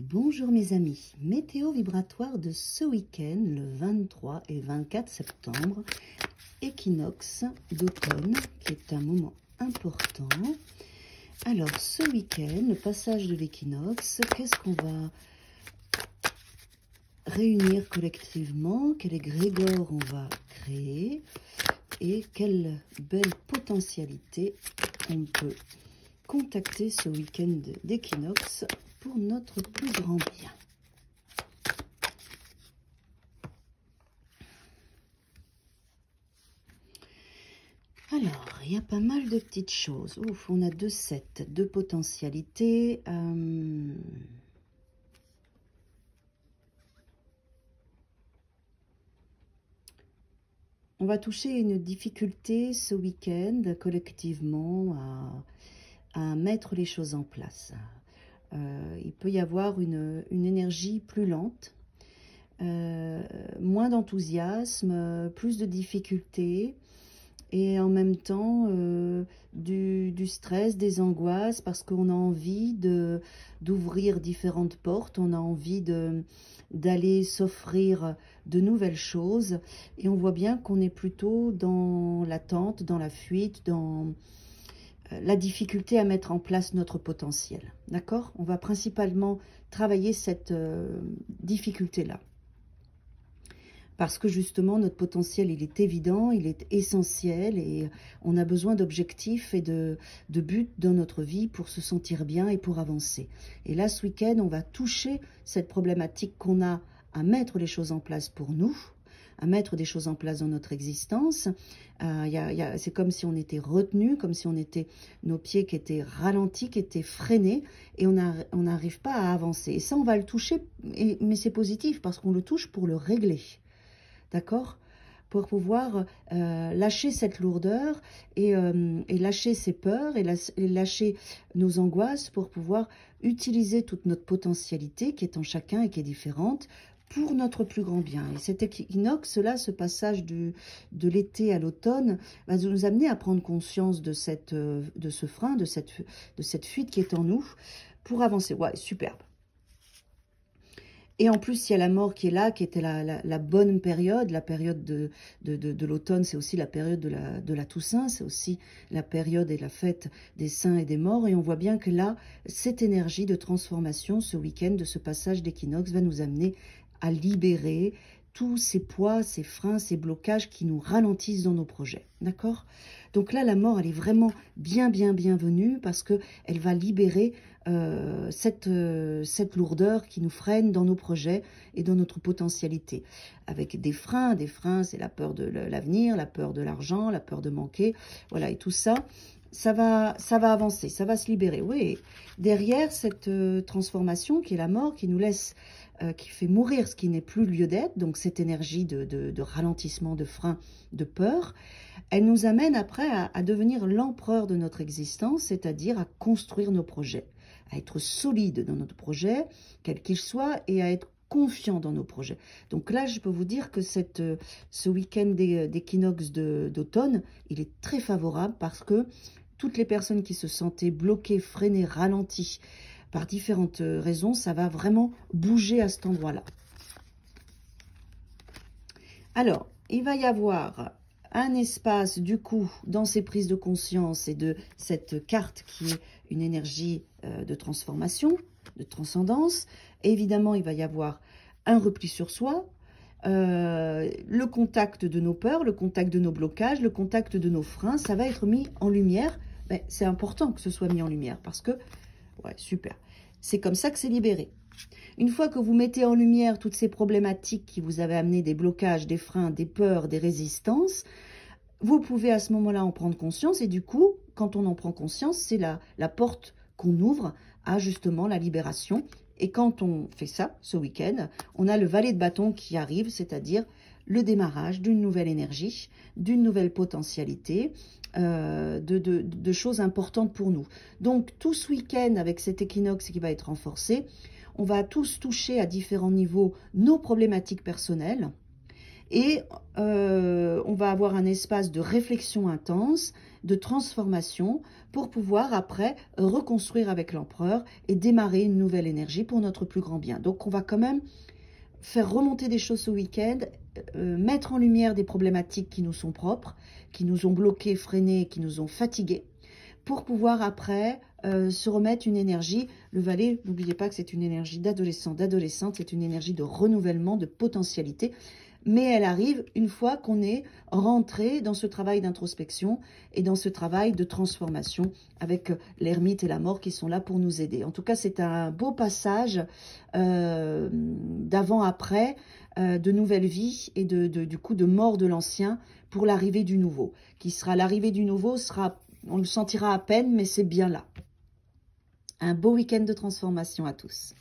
Bonjour mes amis, météo vibratoire de ce week-end, le 23 et 24 septembre, équinoxe d'automne, qui est un moment important. Alors ce week-end, le passage de l'équinoxe, qu'est-ce qu'on va réunir collectivement, quel égrégore on va créer et quelle belle potentialité on peut contacter ce week-end d'équinoxe pour notre plus grand bien. Alors, il y a pas mal de petites choses. Ouf, on a 2 sets, 2 potentialités. On va toucher une difficulté ce week-end collectivement à mettre les choses en place. Il peut y avoir une énergie plus lente, moins d'enthousiasme, plus de difficultés et en même temps du stress, des angoisses parce qu'on a envie d'ouvrir différentes portes, on a envie d'aller s'offrir de nouvelles choses et on voit bien qu'on est plutôt dans l'attente, dans la fuite, dans la difficulté à mettre en place notre potentiel. D'accord? On va principalement travailler cette difficulté-là. Parce que justement, notre potentiel, il est évident, il est essentiel et on a besoin d'objectifs et de buts dans notre vie pour se sentir bien et pour avancer. Et là, ce week-end, on va toucher cette problématique qu'on a à mettre les choses en place pour nous, à mettre des choses en place dans notre existence. C'est comme si on était retenu, comme si on était nos pieds qui étaient ralentis, qui étaient freinés, et on n'arrive pas à avancer. Et ça, on va le toucher, mais c'est positif parce qu'on le touche pour le régler. D'accord? Pour pouvoir lâcher cette lourdeur et lâcher ses peurs et lâcher nos angoisses pour pouvoir utiliser toute notre potentialité qui est en chacun et qui est différente pour notre plus grand bien. Et cet équinoxe-là, ce passage de l'été à l'automne, va nous amener à prendre conscience de ce frein, de cette fuite qui est en nous pour avancer. Ouais, superbe. Et en plus, il y a la mort qui est là, qui était la bonne période. La période de l'automne, c'est aussi la période de la Toussaint. C'est aussi la période et la fête des saints et des morts. Et on voit bien que là, cette énergie de transformation, ce week-end, de ce passage d'équinoxe, va nous amener à libérer tous ces poids, ces freins, ces blocages qui nous ralentissent dans nos projets. D'accord? Donc là, la mort, elle est vraiment bienvenue parce qu'elle va libérer cette lourdeur qui nous freine dans nos projets et dans notre potentialité. Avec des freins, c'est la peur de l'avenir, la peur de l'argent, la peur de manquer. Voilà, et tout ça, ça va avancer, ça va se libérer. Oui, derrière cette transformation qui est la mort, qui nous laisse qui fait mourir ce qui n'est plus lieu d'être, donc cette énergie de ralentissement, de frein, de peur, elle nous amène après à devenir l'empereur de notre existence, c'est-à-dire à construire nos projets, à être solide dans notre projet, quel qu'il soit, et à être confiant dans nos projets. Donc là, je peux vous dire que ce week-end d'équinoxe d'automne, il est très favorable parce que toutes les personnes qui se sentaient bloquées, freinées, ralenties, par différentes raisons, ça va vraiment bouger à cet endroit-là. Alors, il va y avoir un espace, du coup, dans ces prises de conscience et de cette carte qui est une énergie de transformation, de transcendance. Et évidemment, il va y avoir un repli sur soi, le contact de nos peurs, le contact de nos blocages, le contact de nos freins. Ça va être mis en lumière. Ben, c'est important que ce soit mis en lumière parce que ouais, super. C'est comme ça que c'est libéré. Une fois que vous mettez en lumière toutes ces problématiques qui vous avaient amené des blocages, des freins, des peurs, des résistances, vous pouvez à ce moment-là en prendre conscience. Et du coup, quand on en prend conscience, c'est la porte qu'on ouvre à justement la libération. Et quand on fait ça, ce week-end, on a le valet de bâton qui arrive, c'est-à-dire le démarrage d'une nouvelle énergie, d'une nouvelle potentialité, de choses importantes pour nous. Donc, tout ce week-end, avec cet équinoxe qui va être renforcé, on va tous toucher à différents niveaux nos problématiques personnelles et on va avoir un espace de réflexion intense, de transformation pour pouvoir après reconstruire avec l'empereur et démarrer une nouvelle énergie pour notre plus grand bien. Donc on va quand même faire remonter des choses ce week-end, mettre en lumière des problématiques qui nous sont propres, qui nous ont bloqués, freinés, qui nous ont fatigués, pour pouvoir après se remettre une énergie. Le valet, n'oubliez pas que c'est une énergie d'adolescent, d'adolescente, c'est une énergie de renouvellement, de potentialité, mais elle arrive une fois qu'on est rentré dans ce travail d'introspection et dans ce travail de transformation avec l'ermite et la mort qui sont là pour nous aider. En tout cas, c'est un beau passage d'avant-après, de nouvelle vie et du coup de mort de l'ancien pour l'arrivée du nouveau. L'arrivée du nouveau sera, on le sentira à peine, mais c'est bien là. Un beau week-end de transformation à tous.